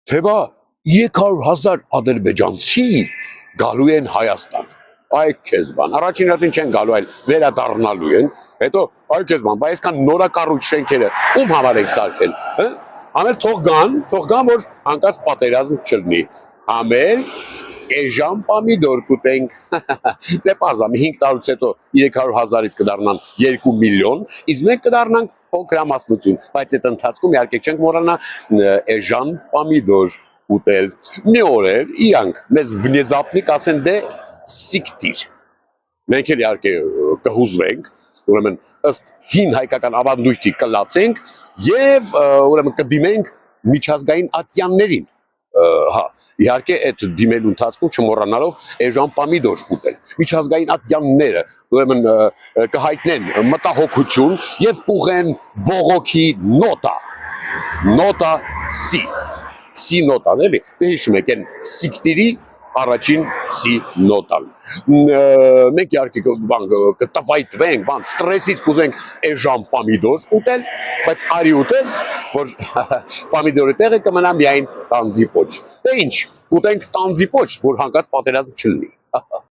թե բա 300,000 ադրբեջանցի գալու են Հայաստան։ Այ քեզ բան, առաջին հերթին չեն գալու, այլ վերադառնալու են, հետո այ քեզ բան, բայց այսքան նորակառույց շենքերը ում համար եք սարքել, հա? Ամեն թող գան, որ հանկարծ պատերազմ չլինի։ Ամեն էժան պամիդոր կուտենք։ Դե պարզա, մի 5 տարուց հետո 300,000-ից կդառնան 2 միլիոն, իսկ մենք կդառնանք փոքրամասնություն, բայց այդ ընթացքում իհարկե չենք մոռանա էժան պամիդոր ուտել։ Մի օր է իրանք մեզ վնեզապնի կասեն դե սիկտիր։ Մենք էլ իհարկե կհուզվենք, ուրեմն ըստ հին հայկական ավանդույթի կլացենք եւ ուրեմն կդիմենք միջազգային ատյաններին։ Հա, իհարկե այդ դիմելու ընթացքում չմոռանալով էժան պամիդոր ուտել։ Միջազգային ատյանները ուրեմն կհայտնեն մտահոգություն եւ կուղեն բողոքի նոտա C նոտան էլի։ Դե հիշում եք այն սիկտիրի առաջին C նոտան։ Մենք իհարկե կտվայտվենք, ստրեսից կուզենք էժան պամիդոր ուտել, բայց արի ուտես, որ պամիդորի տեղը կմնա միայն տանձի պոչ։ Դե ինչ, ուտենք տանձի պոչ, որ հանկարծ պատերազմ չլինի։